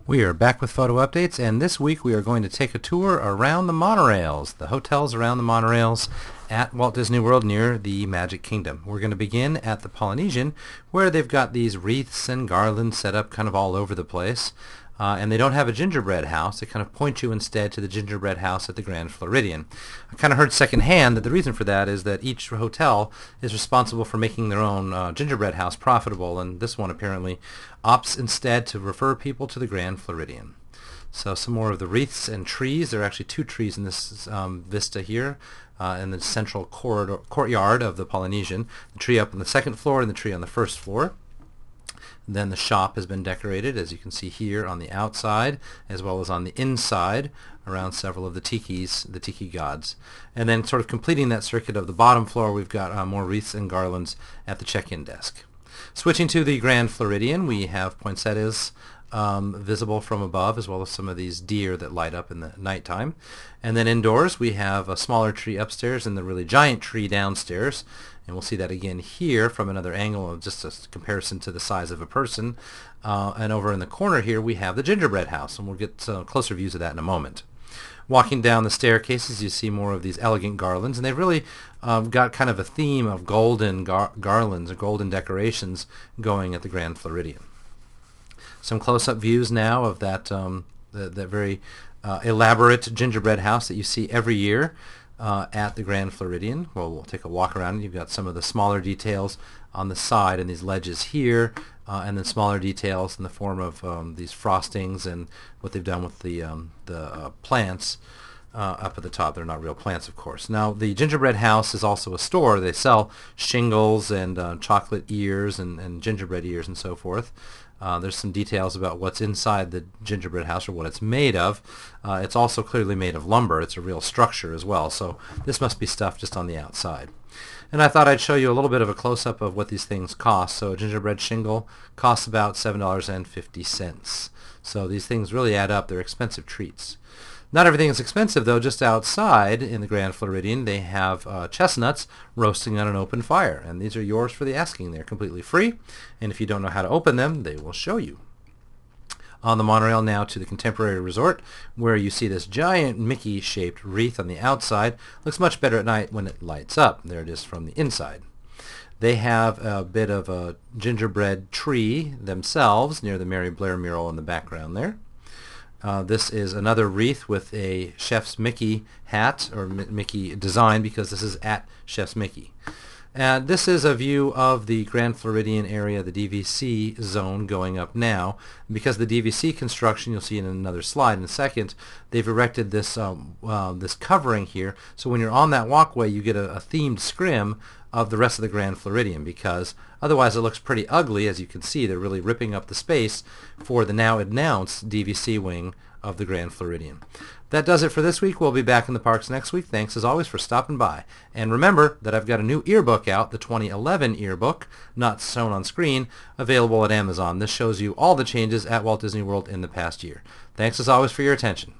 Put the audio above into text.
We are back with photo updates, and this week we are going to take a tour around the monorails, the hotels around the monorails at Walt Disney World near the Magic Kingdom. We're going to begin at the Polynesian, where they've got these wreaths and garlands set up kind of all over the place. And they don't have a gingerbread house. They kind of point you instead to the gingerbread house at the Grand Floridian. I kind of heard secondhand that the reason for that is that each hotel is responsible for making their own gingerbread house profitable, and this one apparently opts instead to refer people to the Grand Floridian. So some more of the wreaths and trees. There are actually two trees in this vista here in the central courtyard of the Polynesian. The tree up on the second floor and the tree on the first floor. Then the shop has been decorated, as you can see here, on the outside as well as on the inside around several of the tikis, the tiki gods. And then sort of completing that circuit of the bottom floor, we've got more wreaths and garlands at the check-in desk. Switching to the Grand Floridian, we have poinsettias visible from above, as well as some of these deer that light up in the nighttime. And then indoors we have a smaller tree upstairs and the really giant tree downstairs. And we'll see that again here from another angle of just a comparison to the size of a person. And over in the corner here we have the gingerbread house, and we'll get closer views of that in a moment. Walking down the staircases, you see more of these elegant garlands, and they've really got kind of a theme of golden garlands or golden decorations going at the Grand Floridian. Some close-up views now of that very elaborate gingerbread house that you see every year at the Grand Floridian. Well, we'll take a walk around. You've got some of the smaller details on the side and these ledges here, and then smaller details in the form of these frostings and what they've done with the plants up at the top. They're not real plants, of course. Now, the gingerbread house is also a store. They sell shingles and chocolate ears and gingerbread ears and so forth. There's some details about what's inside the gingerbread house or what it's made of. It's also clearly made of lumber. It's a real structure as well, so this must be stuff just on the outside. And I thought I'd show you a little bit of a close-up of what these things cost. So a gingerbread shingle costs about $7.50. So these things really add up. They're expensive treats. Not everything is expensive, though. Just outside in the Grand Floridian, they have chestnuts roasting on an open fire. And these are yours for the asking. They're completely free. And if you don't know how to open them, they will show you. On the monorail now to the Contemporary Resort, where you see this giant Mickey-shaped wreath on the outside. Looks much better at night when it lights up. There it is from the inside. They have a bit of a gingerbread tree themselves near the Mary Blair mural in the background there. This is another wreath with a Chef's Mickey hat, or Mickey design, because this is at Chef's Mickey. And this is a view of the Grand Floridian area, the DVC zone going up now. Because the DVC construction, you'll see in another slide in a second, they've erected this this covering here, so when you're on that walkway you get a themed scrim of the rest of the Grand Floridian, because otherwise it looks pretty ugly. As you can see, they're really ripping up the space for the now announced DVC wing of the Grand Floridian. That does it for this week. We'll be back in the parks next week. Thanks as always for stopping by. And remember that I've got a new yearbook out, the 2011 yearbook, not shown on screen, available at Amazon. This shows you all the changes at Walt Disney World in the past year. Thanks as always for your attention.